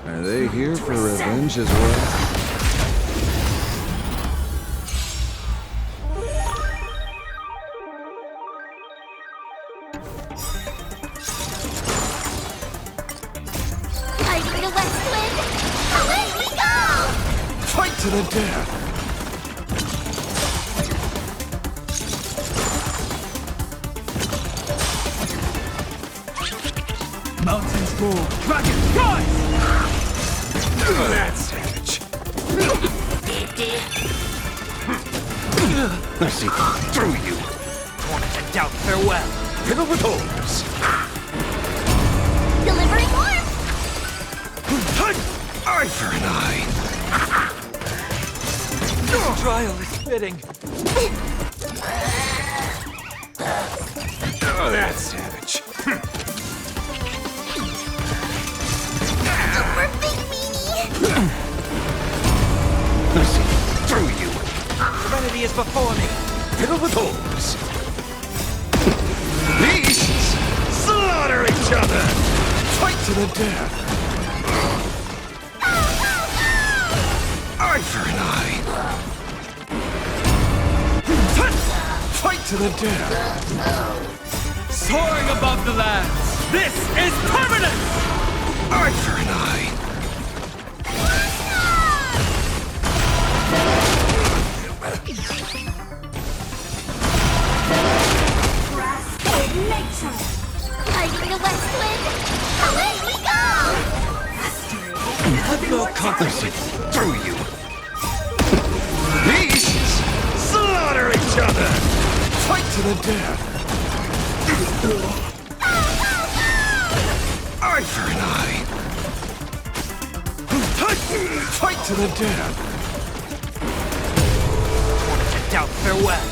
Are they here for revenge as well? Fighting the west wind! Away we go! Fight to the death! Mountains move, dragons rise! That savage. I see through you. Torn to doubt farewell. Riddle with holes. Delivering warmth! Eye for an eye. This trial is fitting. Oh, that savage. Super big meanie! I see through you. Serenity is before me. Riddle with holes. Beasts slaughter each other. Fight to the death. Eye for an eye. Fight to the death. Soaring above the lands. This is permanent! Eye for an eye. Nature! Fighting the west wind! Away we go! No company through you. Beasts slaughter each other. Fight to the death. Eye for an eye. Fight to the death. Torn to doubt farewell.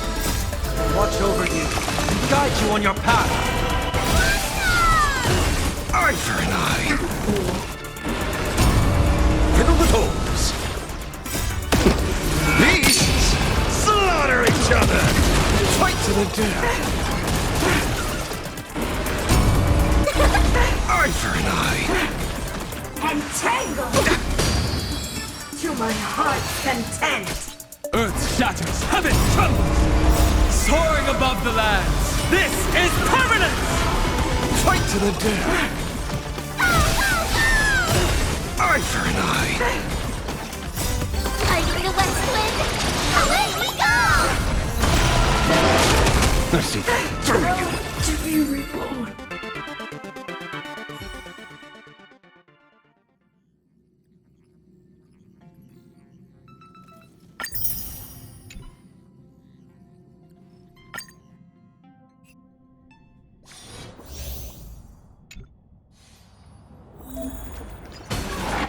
Watch over you and guide you on your path. Eye for an eye. Riddle with holes. Beasts slaughter each other. Fight to the death. Eye for an eye. Entangled! To my heart's content! Earth shatters, heaven trembles. Soaring above the lands. This is permanent! Fight to the death. Eye for an eye. Fighting the west wind! Away we go! I see through you. To be reborn.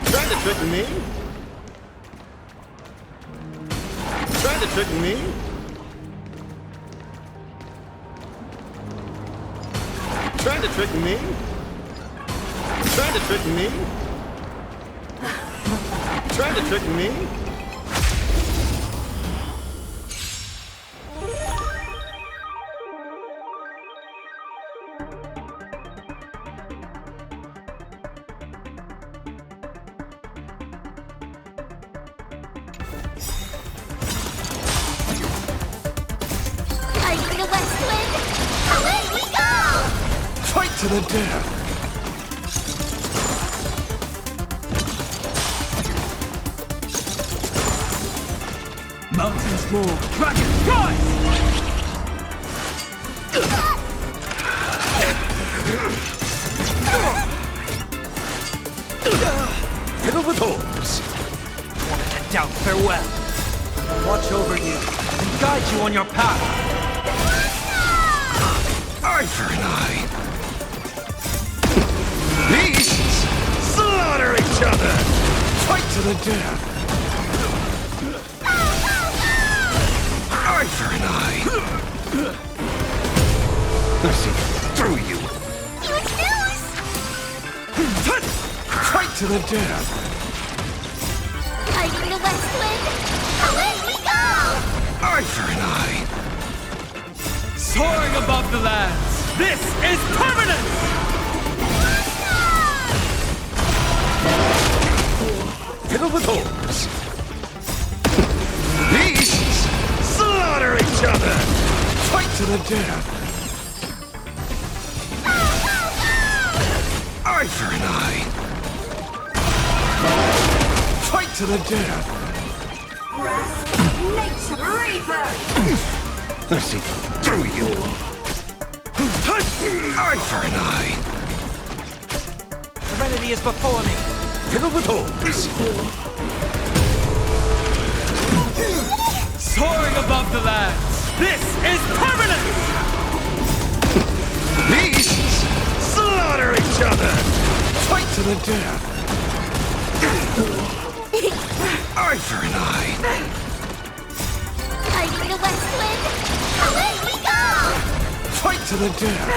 Trying to trick me? Trying to trick me? Trying to trick me? Trying to trick me? Trying to trick me? Fighting the west wind! Away we go! Fight to the death! Mountains roar, dragons rise! Fiddle with holes! Wanted to doubt farewell. I'll watch over you and guide you on your path. Eye for an eye! Beasts! Slaughter each other! Fight to the death! Eye for an eye! I'll see through you! Huge news! Fight to the death! Fighting the west wind! Away we go! Eye for an eye! Soaring above the lands. This is permanence! Fiddle with holes! Beasts! Slaughter each other! Fight to the death! Eye for an eye! Fight to the death! Nature Reaper! I see through you! Eye for an eye! Serenity is before me. Fiddle with holes! Soaring above the lands. This is permanence! Beasts! Slaughter each other! Fight to the death! Eye for an eye! Fighting the west wind! Away we go! Fight to the death!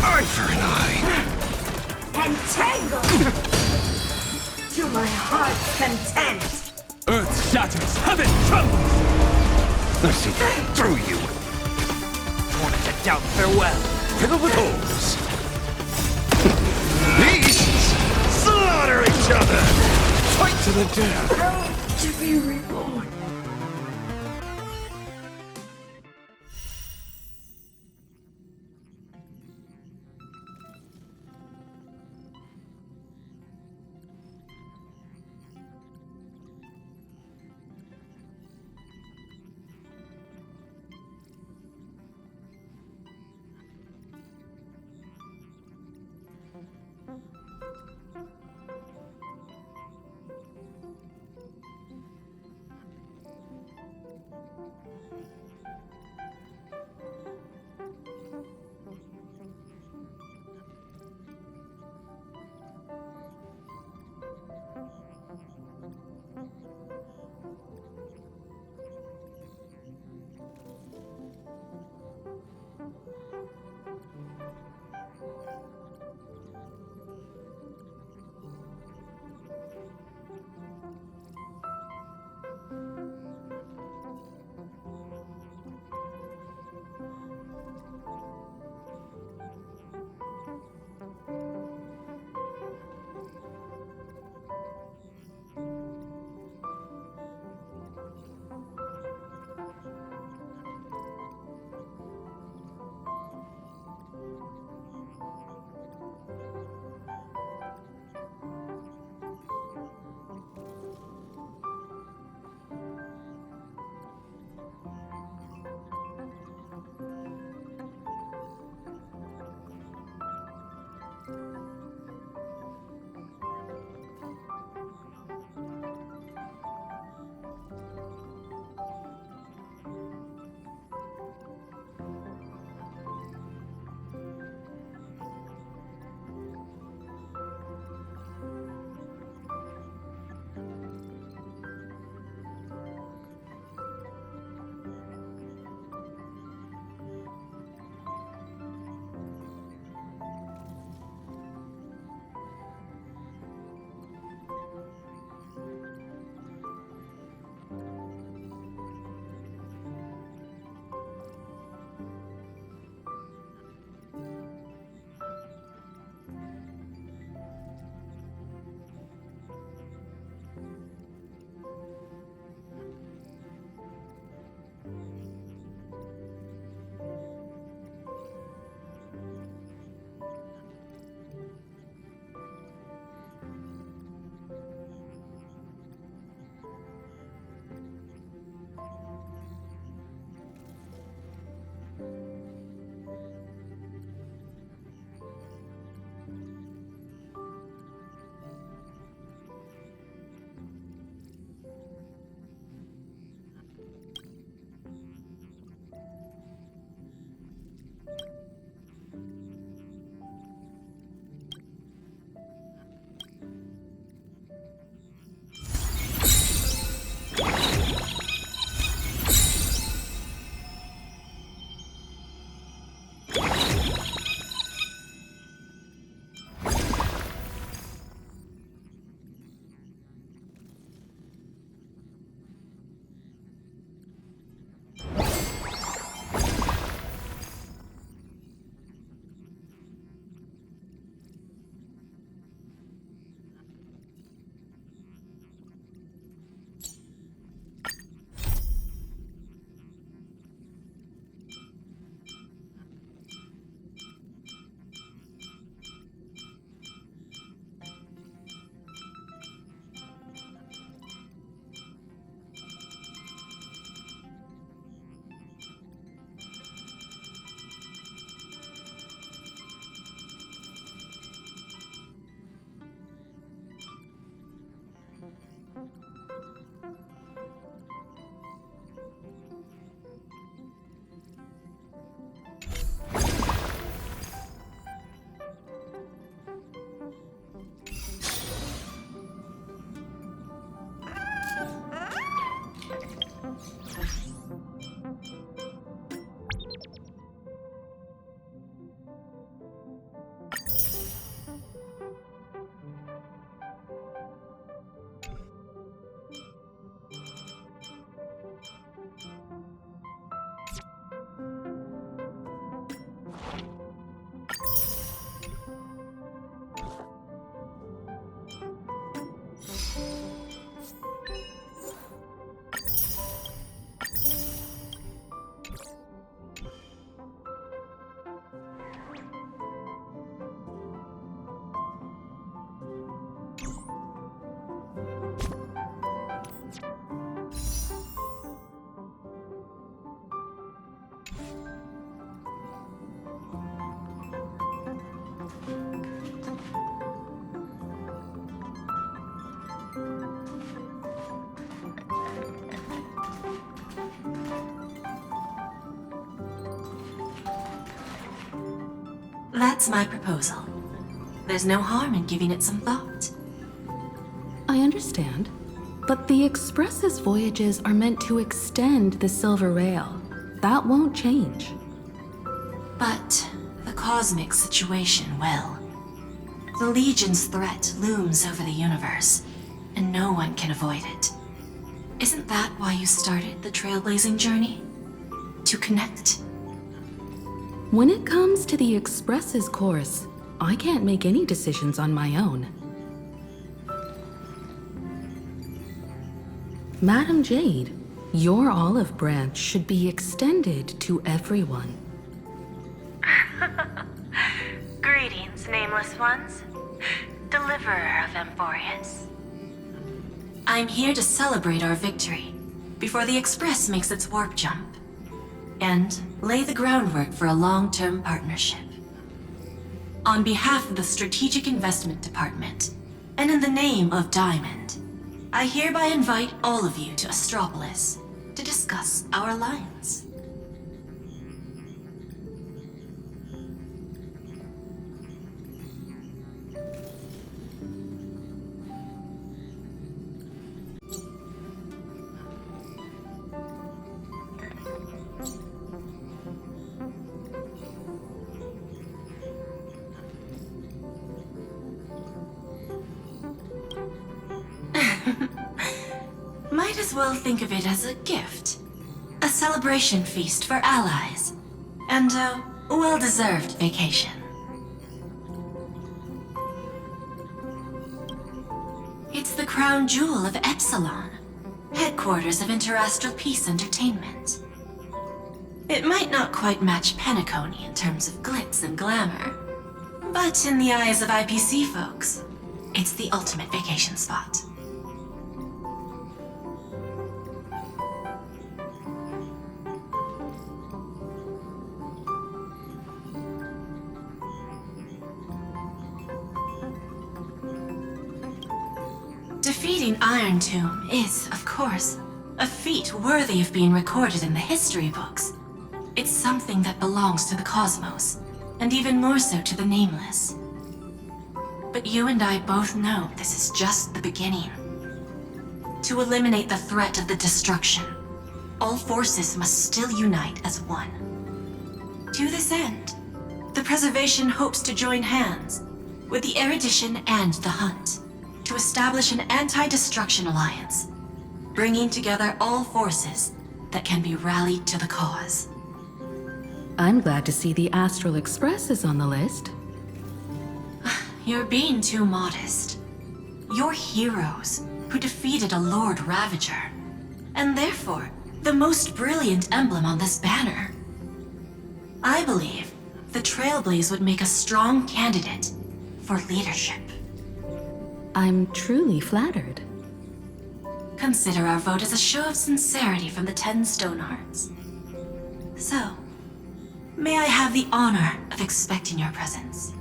Eye for an eye! Entangle! To my heart's content! Earth shatters, heaven trembles! I see through you! Wanted to doubt farewell. Fiddle with holes! Beasts! Slaughter each other! Fight to the death! To be reborn. That's my proposal. There's no harm in giving it some thought. I understand. But the Express's voyages are meant to extend the Silver Rail. That won't change. But the cosmic situation will. The Legion's threat looms over the universe, and no one can avoid it. Isn't that why you started the trailblazing journey? To connect? When it comes to the Express's course, I can't make any decisions on my own. Madam Jade, your olive branch should be extended to everyone. Greetings, nameless ones. Deliverer of Emphorius. I'm here to celebrate our victory before the Express makes its warp jump, and lay the groundwork for a long-term partnership. On behalf of the Strategic Investment Department, and in the name of Diamond, I hereby invite all of you to Astropolis to discuss our alliance. Might as well think of it as a gift. A celebration feast for allies. And a well-deserved vacation. It's the crown jewel of Epsilon, headquarters of Interastral Peace Entertainment. It might not quite match Penacony in terms of glitz and glamour, but in the eyes of IPC folks, it's the ultimate vacation spot. Defeating Iron Tomb is, of course, a feat worthy of being recorded in the history books. It's something that belongs to the cosmos, and even more so to the Nameless. But you and I both know this is just the beginning. To eliminate the threat of the destruction, all forces must still unite as one. To this end, the Preservation hopes to join hands with the Erudition and the Hunt to establish an anti-destruction alliance, bringing together all forces that can be rallied to the cause. I'm glad to see the Astral Express is on the list. You're being too modest. You're heroes who defeated a Lord Ravager, and therefore the most brilliant emblem on this banner. I believe the Trailblaze would make a strong candidate for leadership. I'm truly flattered. Consider our vote as a show of sincerity from the 10 Stonehearts. So, may I have the honor of expecting your presence?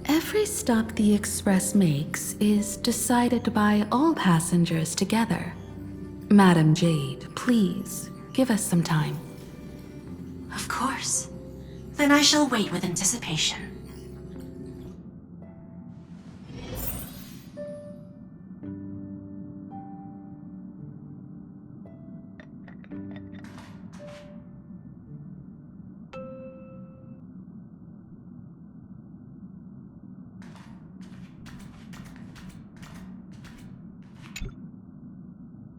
Every stop the Express makes is decided by all passengers together. Madam Jade, please, give us some time. Of course. Then I shall wait with anticipation.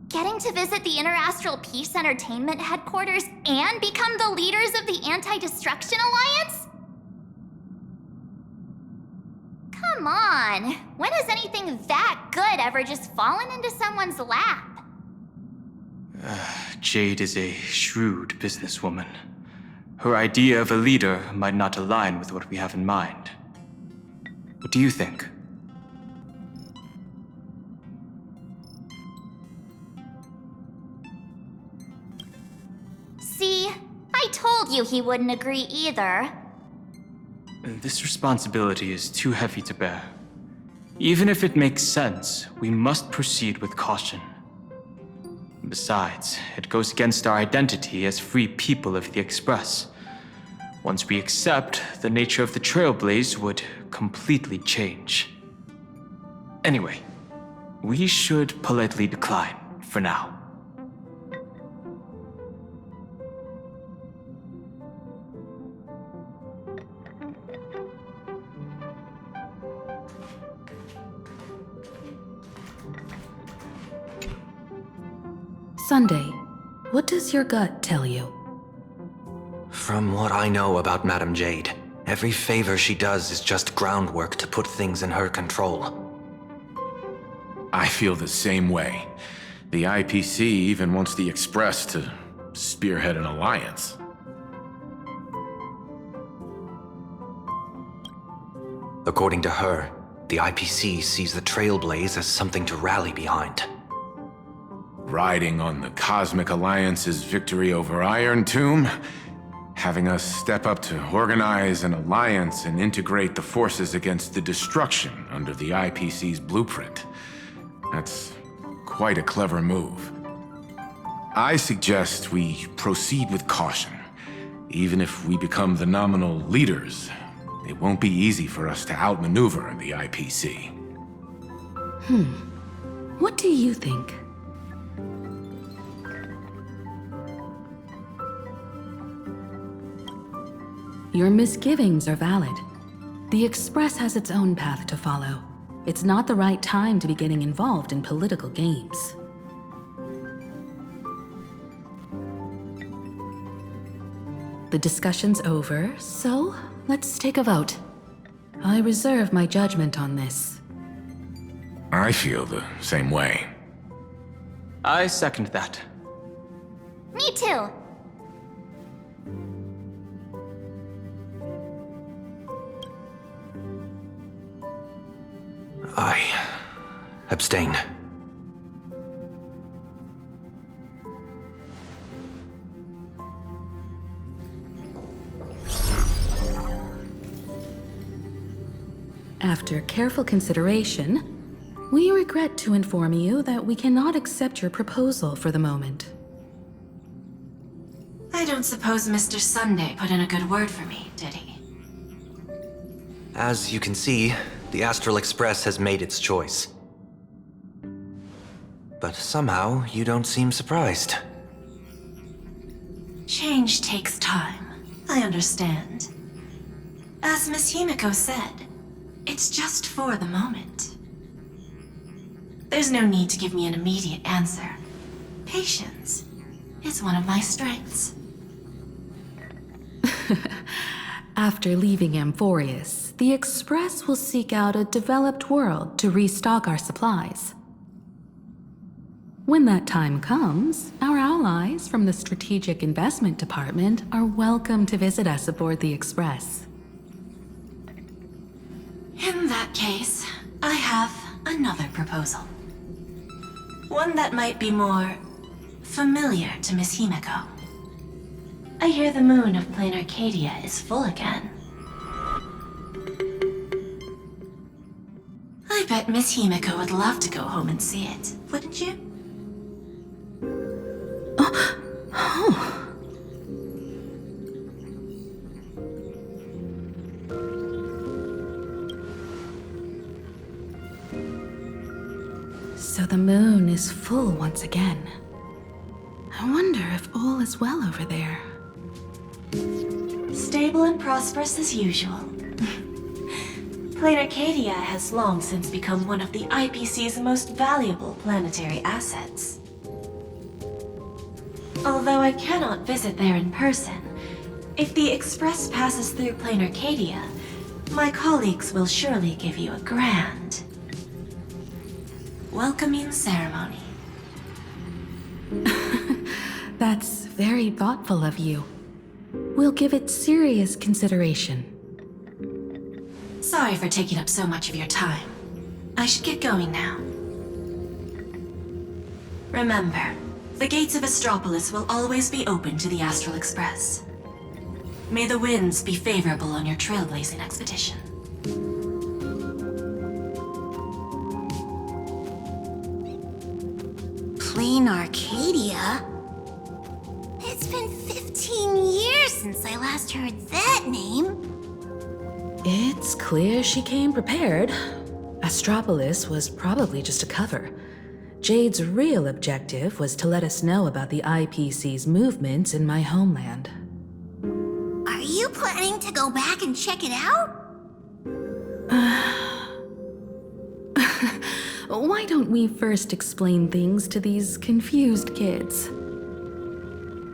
Getting to visit the Interastral Peace Entertainment headquarters and become the leaders of the Anti-Destruction Alliance? Come on, when has anything that good ever just fallen into someone's lap? Jade is a shrewd businesswoman. Her idea of a leader might not align with what we have in mind. What do you think? See, I told you he wouldn't agree either. This responsibility is too heavy to bear. Even if it makes sense, we must proceed with caution. Besides, it goes against our identity as free people of the Express. Once we accept, the nature of the Trailblaze would completely change. Anyway, we should politely decline for now. Sunday, what does your gut tell you? From what I know about Madame Jade, every favor she does is just groundwork to put things in her control. I feel the same way. The IPC even wants the Express to spearhead an alliance. According to her, the IPC sees the Trailblaze as something to rally behind. Riding on the Cosmic Alliance's victory over Iron Tomb, having us step up to organize an alliance and integrate the forces against the destruction under the IPC's blueprint. That's quite a clever move. I suggest we proceed with caution. Even if we become the nominal leaders, it won't be easy for us to outmaneuver the IPC. What do you think? Your misgivings are valid. The Express has its own path to follow. It's not the right time to be getting involved in political games. The discussion's over, so let's take a vote. I reserve my judgment on this. I feel the same way. I second that. Me too. I abstain. After careful consideration, we regret to inform you that we cannot accept your proposal for the moment. I don't suppose Mr. Sunday put in a good word for me, did he? As you can see, the Astral Express has made its choice. But somehow, you don't seem surprised. Change takes time. I understand. As Miss Himiko said, it's just for the moment. There's no need to give me an immediate answer. Patience is one of my strengths. After leaving Amphorius, the Express will seek out a developed world to restock our supplies. When that time comes, our allies from the Strategic Investment Department are welcome to visit us aboard the Express. In that case, I have another proposal. One that might be more familiar to Miss Himiko. I hear the moon of Plain Arcadia is full again. I bet Miss Himiko would love to go home and see it, wouldn't you? So the moon is full once again. I wonder if all is well over there. Stable and prosperous as usual. Plain Arcadia has long since become one of the IPC's most valuable planetary assets. Although I cannot visit there in person, if the Express passes through Plain Arcadia, my colleagues will surely give you a grand welcoming ceremony. That's very thoughtful of you. We'll give it serious consideration. Sorry for taking up so much of your time. I should get going now. Remember, the gates of Astropolis will always be open to the Astral Express. May the winds be favorable on your trailblazing expedition. Plain Arcadia? It's been 15 years since I last heard that name. It's clear she came prepared. Astropolis was probably just a cover. Jade's real objective was to let us know about the IPC's movements in my homeland. Are you planning to go back and check it out? Why don't we first explain things to these confused kids?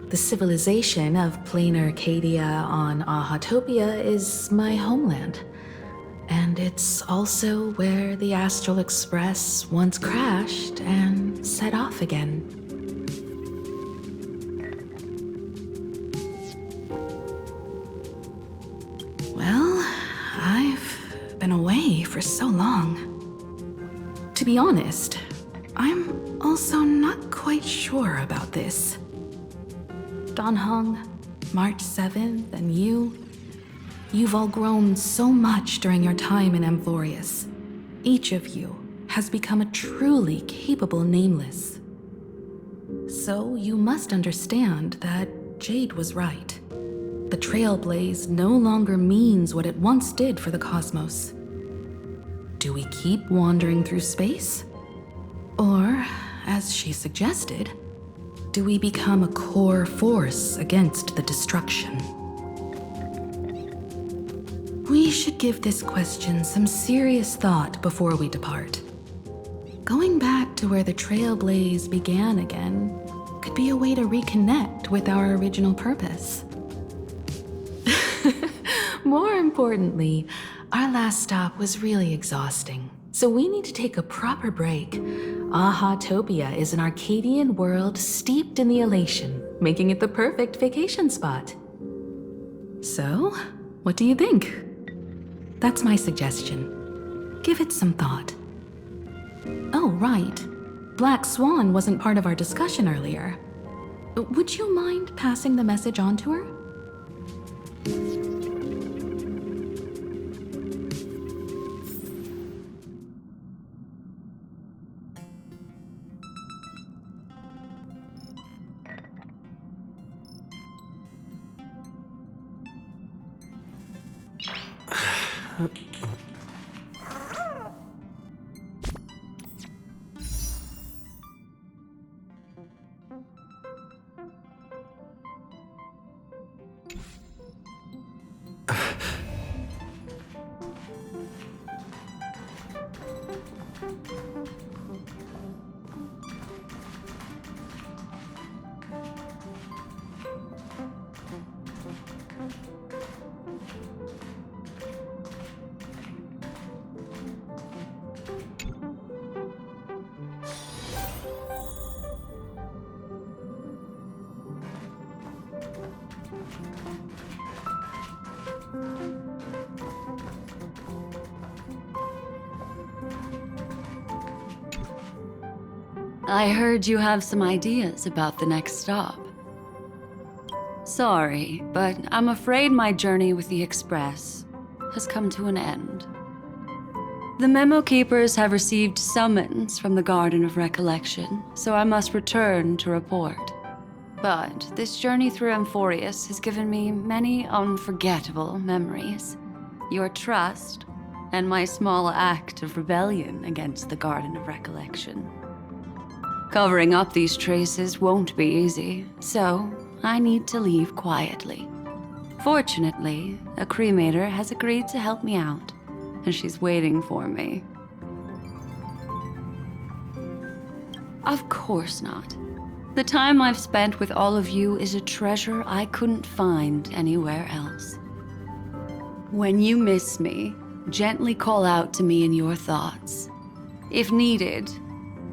The civilization of plain Arcadia on Ahatopia is my homeland. And it's also where the Astral Express once crashed and set off again. Well, I've been away for so long. To be honest, I'm also not quite sure about this. Dan Heng, March 7th, and you've all grown so much during your time in Amphorius. Each of you has become a truly capable Nameless. So you must understand that Jade was right. The Trailblaze no longer means what it once did for the cosmos. Do we keep wandering through space? Or, as she suggested, do we become a core force against the destruction? We should give this question some serious thought before we depart. Going back to where the Trailblaze began again could be a way to reconnect with our original purpose. More importantly, our last stop was really exhausting, so we need to take a proper break. Ahatopia is an Arcadian world steeped in the elation, making it the perfect vacation spot. So, what do you think? That's my suggestion. Give it some thought. Oh, right. Black Swan wasn't part of our discussion earlier. Would you mind passing the message on to her? I heard you have some ideas about the next stop. Sorry, but I'm afraid my journey with the Express has come to an end. The Memo Keepers have received summons from the Garden of Recollection, so I must return to report. But this journey through Amphorius has given me many unforgettable memories. Your trust, and my small act of rebellion against the Garden of Recollection. Covering up these traces won't be easy, so I need to leave quietly. Fortunately, a cremator has agreed to help me out, and she's waiting for me. Of course not. The time I've spent with all of you is a treasure I couldn't find anywhere else. When you miss me, gently call out to me in your thoughts. If needed,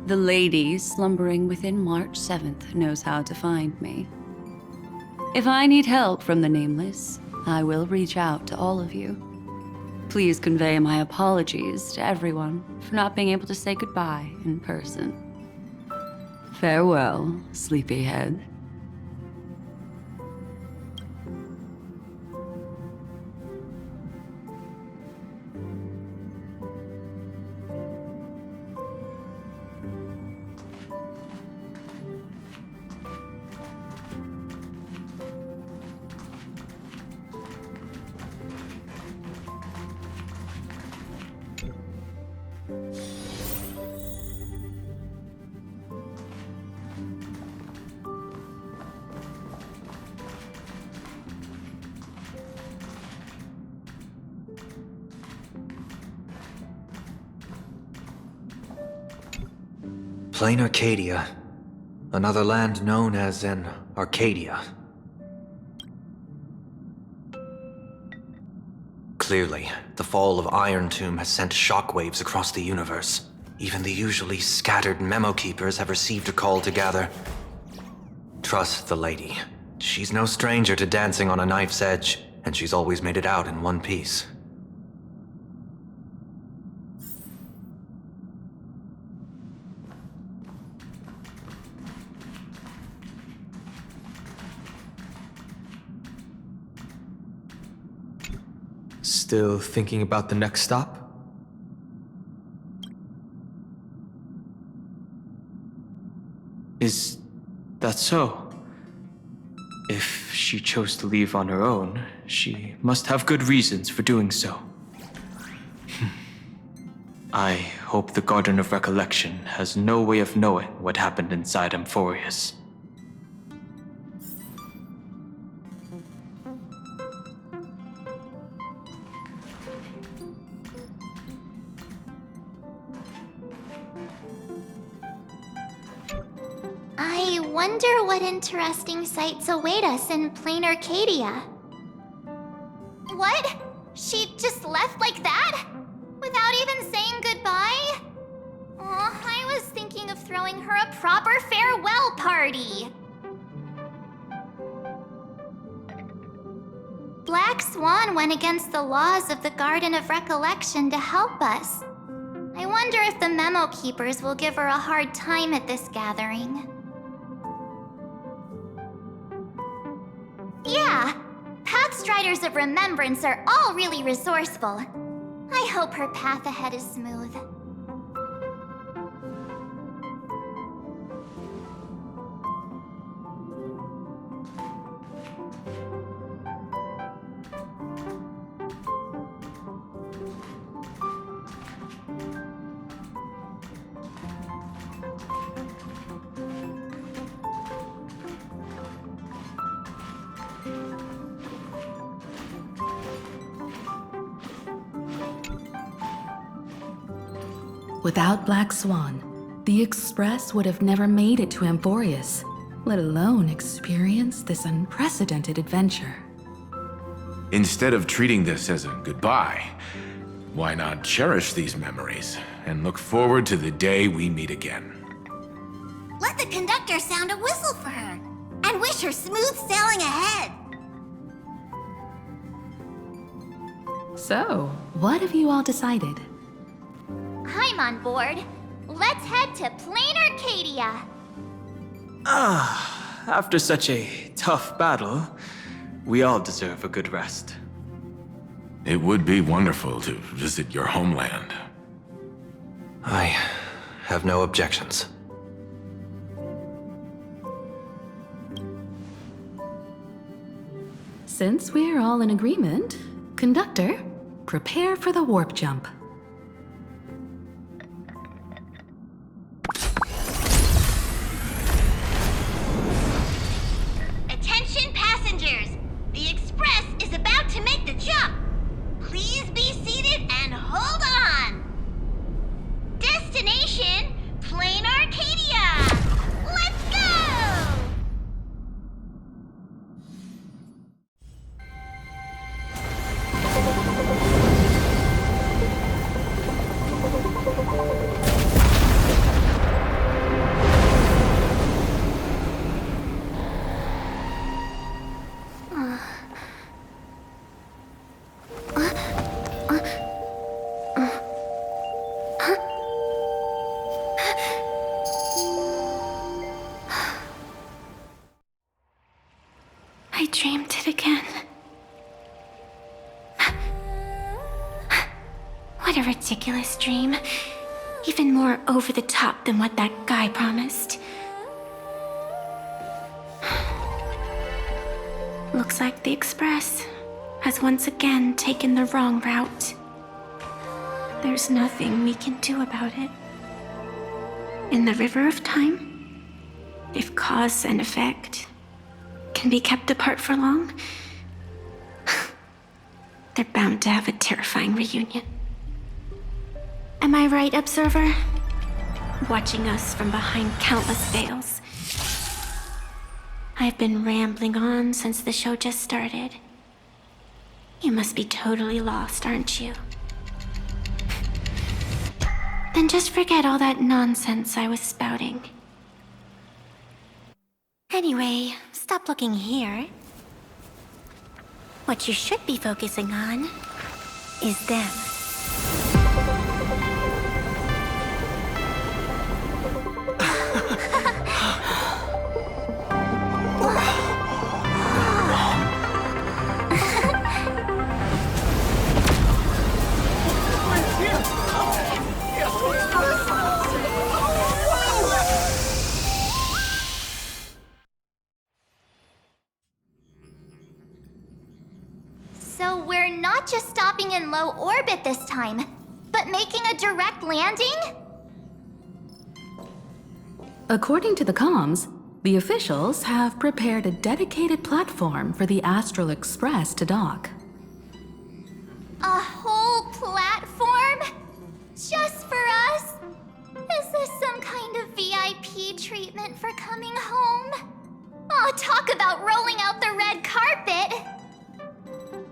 the lady slumbering within March 7th knows how to find me. If I need help from the Nameless, I will reach out to all of you. Please convey my apologies to everyone for not being able to say goodbye in person. Farewell, sleepyhead. Plain Arcadia. Another land known as an Arcadia. Clearly, the fall of Iron Tomb has sent shockwaves across the universe. Even the usually scattered Memo Keepers have received a call to gather. Trust the lady. She's no stranger to dancing on a knife's edge, and she's always made it out in one piece. Still thinking about the next stop? Is that so? If she chose to leave on her own, she must have good reasons for doing so. I hope the Garden of Recollection has no way of knowing what happened inside Amphorius. I wonder what interesting sights await us in plain Arcadia. What? She just left like that? Without even saying goodbye? Oh, I was thinking of throwing her a proper farewell party. Black Swan went against the laws of the Garden of Recollection to help us. I wonder if the Memo Keepers will give her a hard time at this gathering. Yeah, Pathstriders of Remembrance are all really resourceful. I hope her path ahead is smooth. Without Black Swan, the Express would have never made it to Amphorius, let alone experience this unprecedented adventure. Instead of treating this as a goodbye, why not cherish these memories and look forward to the day we meet again? Let the conductor sound a whistle for her, and wish her smooth sailing ahead. So, what have you all decided? I'm on board. Let's head to plain Arcadia. After such a tough battle, we all deserve a good rest. It would be wonderful to visit your homeland. I have no objections. Since we're all in agreement, Conductor, prepare for the warp jump. Attention passengers! The Express is about to make the jump. Please be seated and hold on. Destination, plain Arcadia. Let's go! I dreamed it again. What a ridiculous dream. Even more over the top than what that guy promised. Looks like the Express has once again taken the wrong route. There's nothing we can do about it. In the River of Time, if cause and effect can be kept apart for long, they're bound to have a terrifying reunion. Am I right, Observer? watching us from behind countless veils. I've been rambling on since the show just started. You must be totally lost, aren't you? Then just forget all that nonsense I was spouting. Anyway, stop looking here. What you should be focusing on is them. So we're not just stopping in low orbit this time, but making a direct landing? According to the comms, the officials have prepared a dedicated platform for the Astral Express to dock. A whole platform? Just for us? Is this some kind of VIP treatment for coming home? Oh, talk about rolling out the red carpet!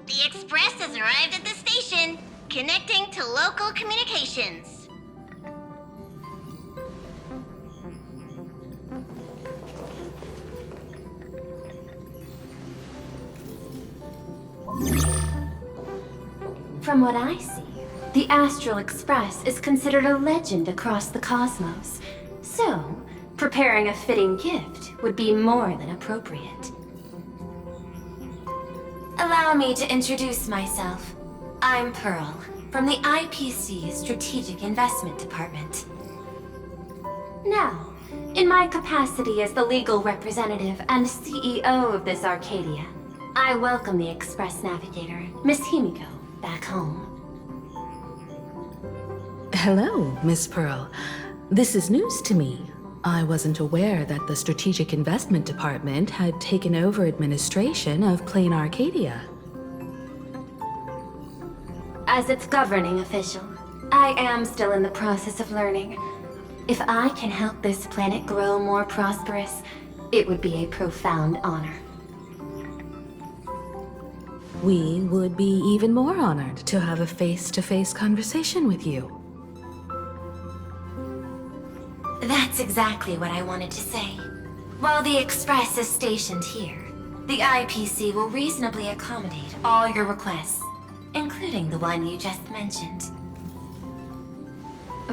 The Express has arrived at the station, connecting to local communications. From what I see, the Astral Express is considered a legend across the cosmos. So, preparing a fitting gift would be more than appropriate. Allow me to introduce myself. I'm Pearl, from the IPC Strategic Investment Department. Now, in my capacity as the legal representative and CEO of this Arcadia, I welcome the Express Navigator, Miss Himiko, back home. Hello, Miss Pearl. This is news to me. I wasn't aware that the Strategic Investment Department had taken over administration of Plain Arcadia. As its governing official, I am still in the process of learning. If I can help this planet grow more prosperous, it would be a profound honor. We would be even more honored to have a face-to-face conversation with you. That's exactly what I wanted to say. While the Express is stationed here, the IPC will reasonably accommodate all your requests, including the one you just mentioned.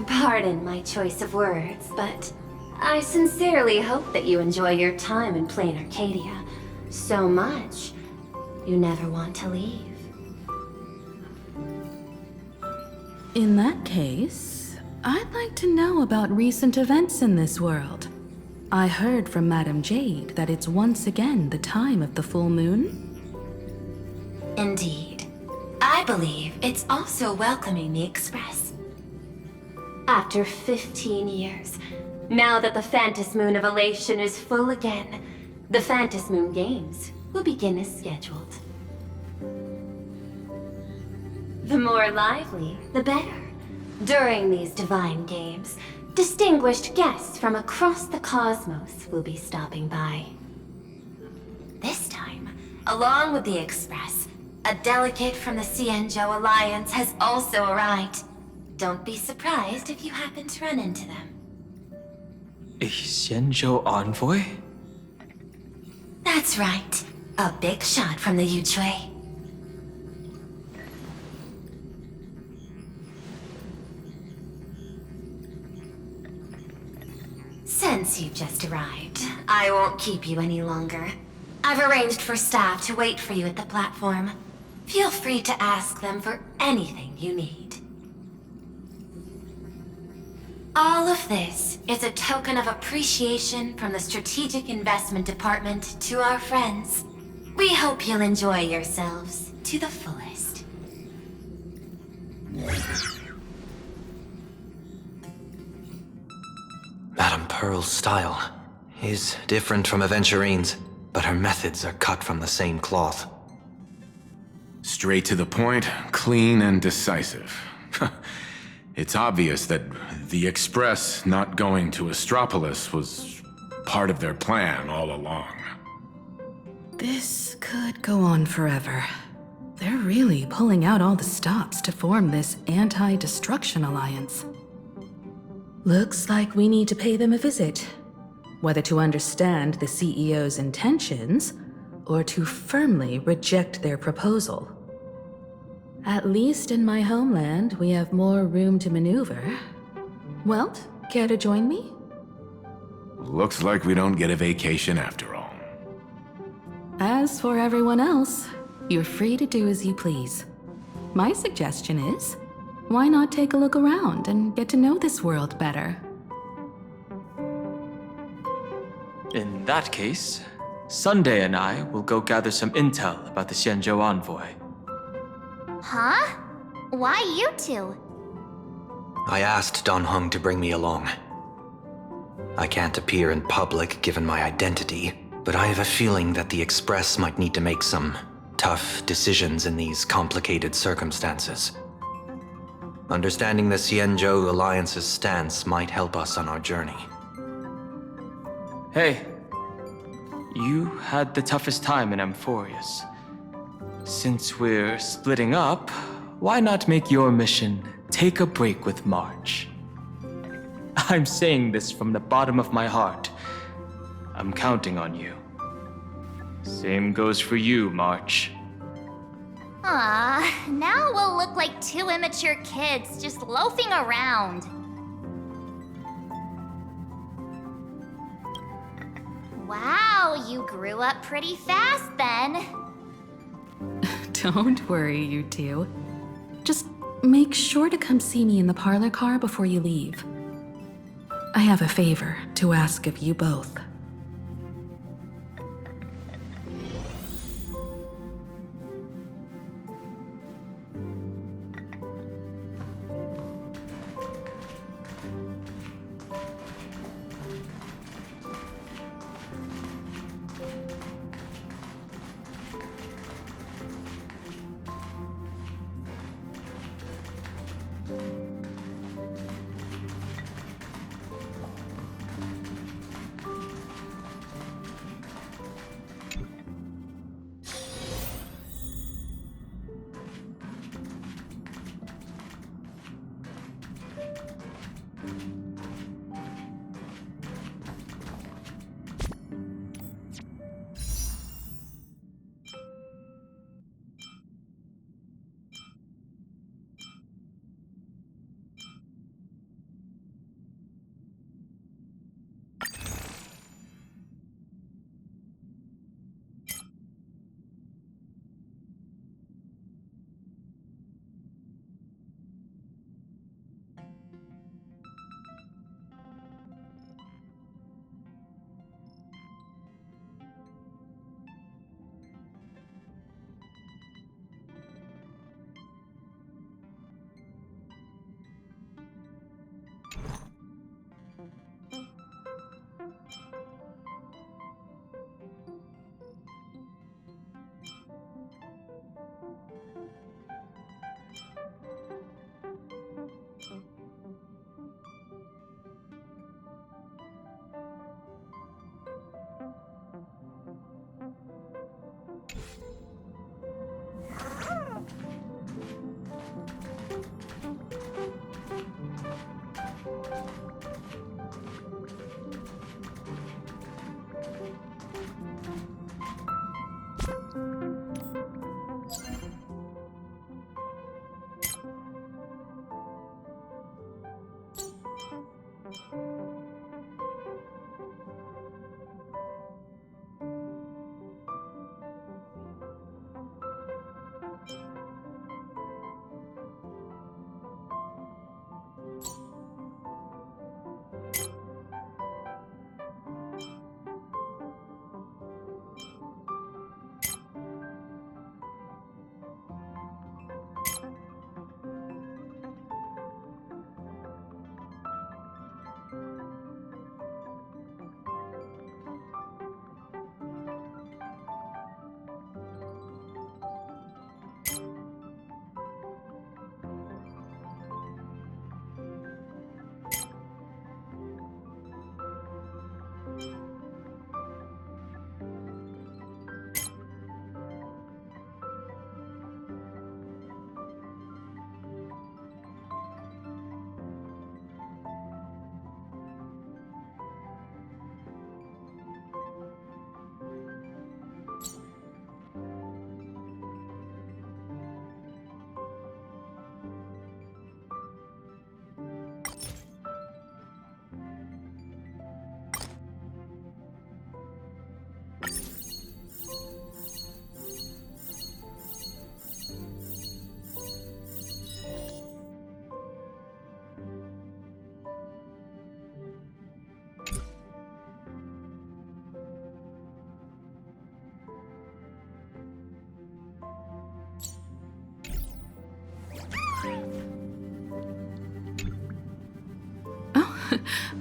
Pardon my choice of words, but I sincerely hope that you enjoy your time in Plain Arcadia so much you never want to leave. In that case, I'd like to know about recent events in this world. I heard from Madame Jade that it's once again the time of the full moon. Indeed. I believe it's also welcoming the Express. After 15 years, now that the Phantasmoon Moon of Elation is full again, the Phantasmoon Moon Games will begin as scheduled. The more lively, the better. During these divine games, distinguished guests from across the cosmos will be stopping by. This time, along with the Express, a delegate from the Xianzhou Alliance has also arrived. Don't be surprised if you happen to run into them. A Xianzhou envoy? That's right. A big shot from the Yuchui. Since you've just arrived, I won't keep you any longer. I've arranged for staff to wait for you at the platform. Feel free to ask them for anything you need. All of this is a token of appreciation from the Strategic Investment Department to our friends. We hope you'll enjoy yourselves to the fullest. Madame Pearl's style is different from Aventurine's, but her methods are cut from the same cloth. Straight to the point, clean and decisive. It's obvious that the Express not going to Astropolis was part of their plan all along. This could go on forever. They're really pulling out all the stops to form this anti-destruction alliance. Looks like we need to pay them a visit. Whether to understand the CEO's intentions, or to firmly reject their proposal. At least in my homeland, we have more room to maneuver. Welt, care to join me? Looks like we don't get a vacation after all. As for everyone else, you're free to do as you please. My suggestion is, why not take a look around and get to know this world better? In that case, Sunday and I will go gather some intel about the Xianzhou envoy. Huh? Why you two? I asked Dan Heng to bring me along. I can't appear in public given my identity, but I have a feeling that the Express might need to make some tough decisions in these complicated circumstances. Understanding the Xianzhou Alliance's stance might help us on our journey. Hey, you had the toughest time in Amphorius. Since we're splitting up, why not make your mission take a break with March? I'm saying this from the bottom of my heart. I'm counting on you. Same goes for you, March. Now we'll look like two immature kids just loafing around. Wow, you grew up pretty fast then. Don't worry, you two. Just make sure to come see me in the parlor car before you leave. I have a favor to ask of you both.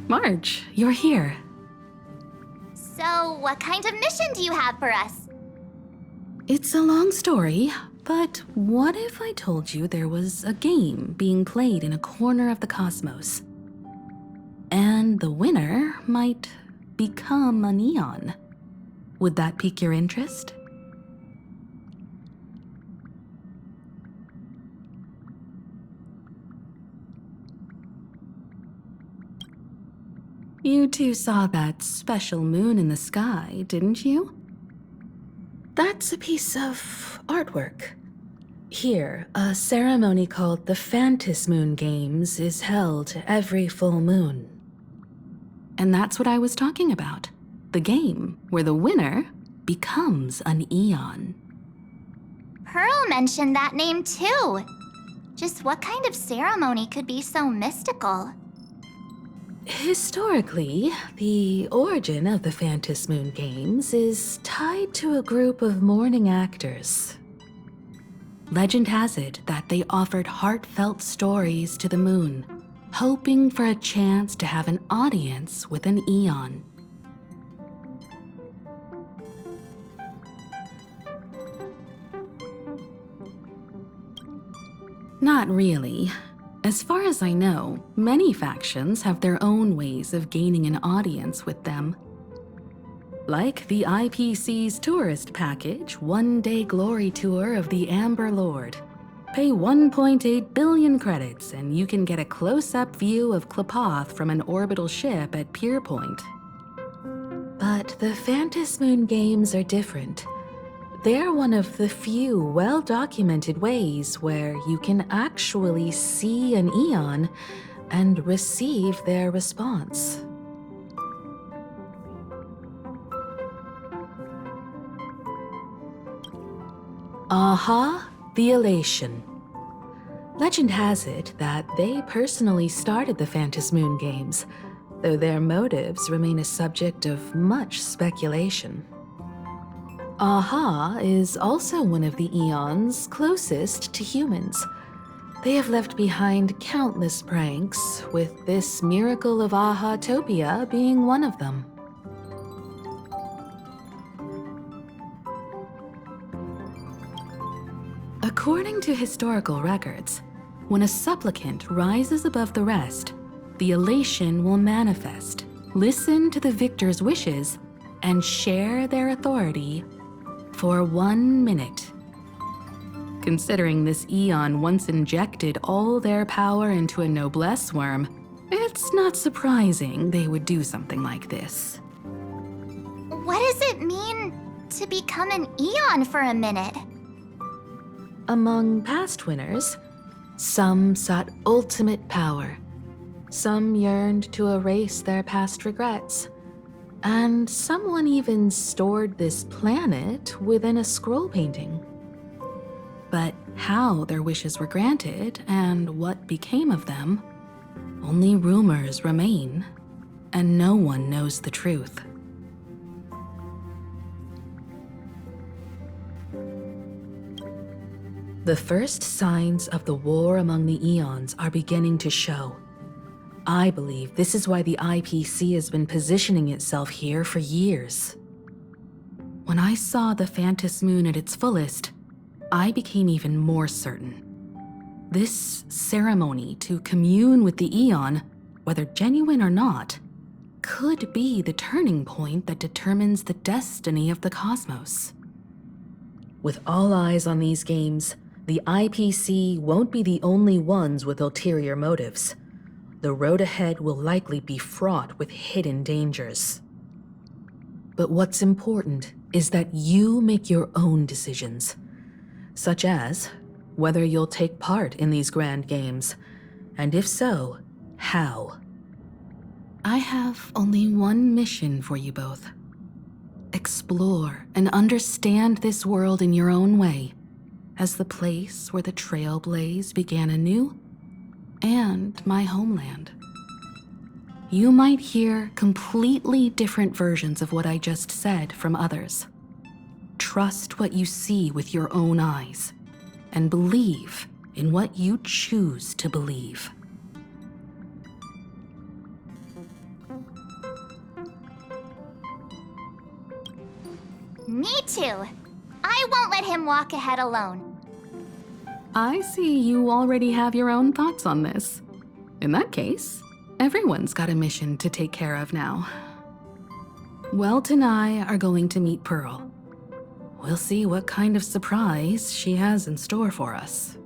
March, you're here. So, what kind of mission do you have for us? It's a long story, but what if I told you there was a game being played in a corner of the cosmos? And the winner might become a neon. Would that pique your interest? You two saw that special moon in the sky, didn't you? That's a piece of artwork. Here, a ceremony called the Phantasm Moon Games is held every full moon. And that's what I was talking about. The game where the winner becomes an eon. Pearl mentioned that name too. Just what kind of ceremony could be so mystical? Historically, the origin of the Phantasm Moon Games is tied to a group of mourning actors. Legend has it that they offered heartfelt stories to the moon, hoping for a chance to have an audience with an eon. Not really. As far as I know, many factions have their own ways of gaining an audience with them. Like the IPC's tourist package, one-day glory tour of the Amber Lord. Pay 1.8 billion credits and you can get a close-up view of Klapoth from an orbital ship at Pier Point. But the Phantasm Moon Games are different. They're one of the few well-documented ways where you can actually see an eon and receive their response. Aha, the Elation. Legend has it that they personally started the Phantasm Moon Games, though their motives remain a subject of much speculation. Aha is also one of the eons closest to humans. They have left behind countless pranks, with this miracle of Aha-topia being one of them. According to historical records, when a supplicant rises above the rest, the elation will manifest, listen to the victor's wishes, and share their authority for 1 minute. Considering this eon once injected all their power into a noblesse worm, it's not surprising they would do something like this. What does it mean to become an eon for a minute? Among past winners, some sought ultimate power. Some yearned to erase their past regrets. And someone even stored this planet within a scroll painting. But how their wishes were granted and what became of them, only rumors remain, and no one knows the truth. The first signs of the war among the eons are beginning to show. I believe this is why the IPC has been positioning itself here for years. When I saw the Phantasm Moon at its fullest, I became even more certain. This ceremony to commune with the eon, whether genuine or not, could be the turning point that determines the destiny of the cosmos. With all eyes on these games, the IPC won't be the only ones with ulterior motives. The road ahead will likely be fraught with hidden dangers. But what's important is that you make your own decisions, such as whether you'll take part in these grand games, and if so, how. I have only one mission for you both. Explore and understand this world in your own way, as the place where the Trailblaze began anew, and my homeland. You might hear completely different versions of what I just said from others. Trust what you see with your own eyes, and believe in what you choose to believe. Me too. I won't let him walk ahead alone. I see you already have your own thoughts on this. In that case, everyone's got a mission to take care of now. Welt and I are going to meet Pearl. We'll see what kind of surprise she has in store for us.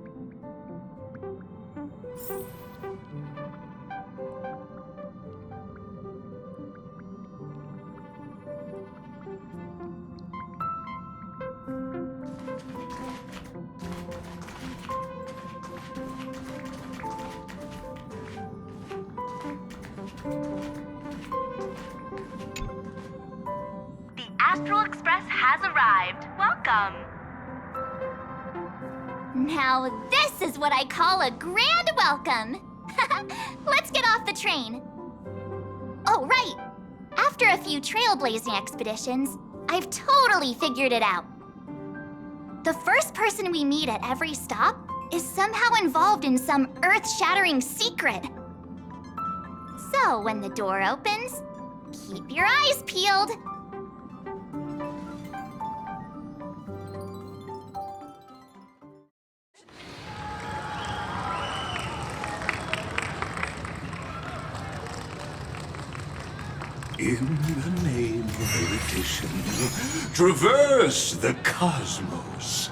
The Astral Express has arrived. Welcome. Now this is what I call a grand welcome. Let's get off the train. Oh, right. After a few trailblazing expeditions, I've totally figured it out. The first person we meet at every stop is somehow involved in some earth-shattering secret. So when the door opens, keep your eyes peeled. In the name of erudition, traverse the cosmos.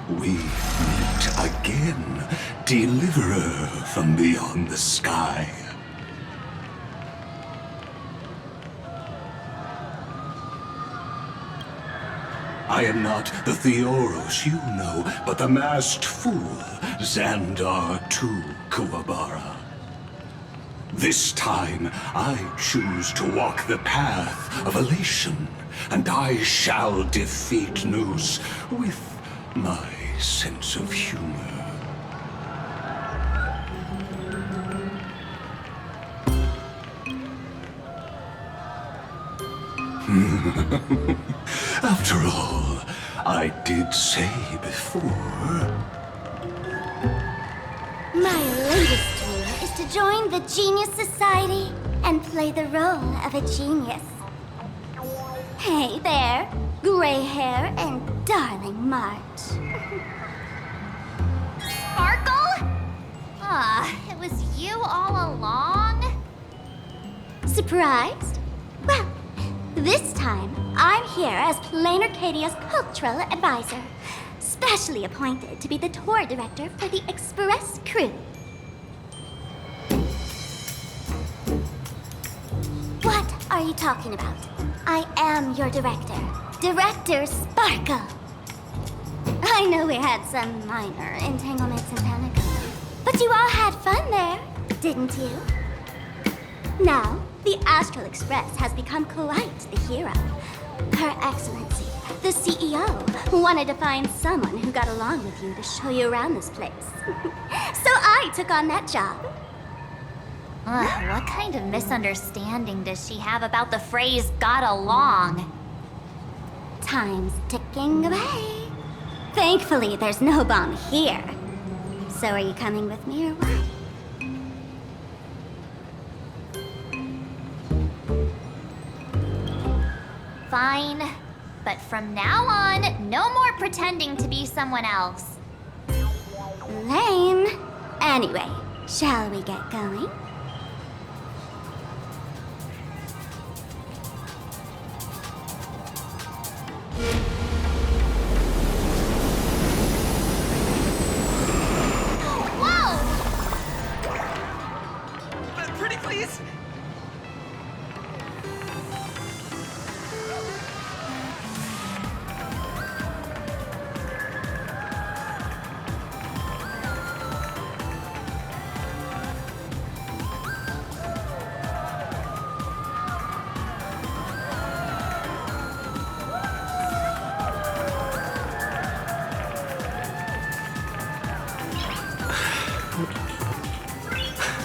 We meet again, deliverer from beyond the sky. I am not the Theoros you know, but the masked fool, Xandar II Kuwabara. This time, I choose to walk the path of elation, and I shall defeat Noose with my sense of humor. After all, I did say before... My latest dream is to join the Genius Society and play the role of a genius. Hey there, gray hair and darling March. Sparkle? Ah, it was you all along? Surprised? Well, this time I'm here as Plain Arcadia's cultural advisor. Specially appointed to be the tour director for the Express crew. What are you talking about? I am your director, Director Sparkle. I know we had some minor entanglements in Panico, but you all had fun there, didn't you? Now, the Astral Express has become quite the hero. Her Excellency, the CEO, wanted to find someone who got along with you to show you around this place. So I took on that job. What kind of misunderstanding does she have about the phrase got along? Time's ticking away. Thankfully, there's no bomb here. So are you coming with me or what? Fine. But from now on, no more pretending to be someone else. Lame. Anyway, shall we get going? Whoa! Pretty please?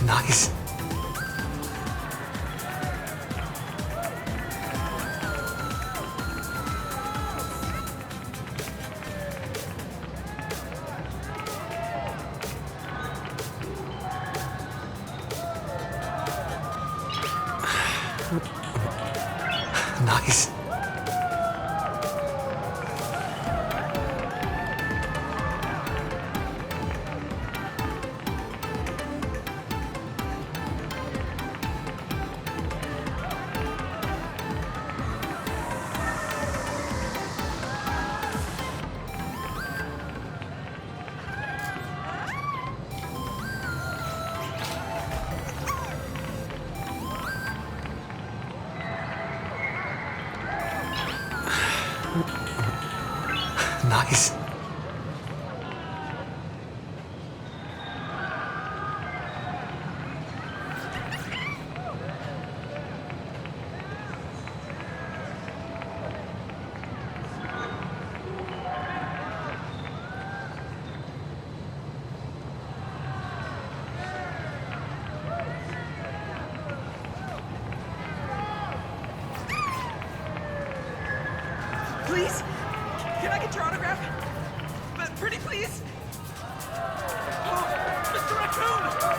Nice. Nice. Nice. Please? Can I get your autograph? But pretty please? Oh, Mr. Raccoon!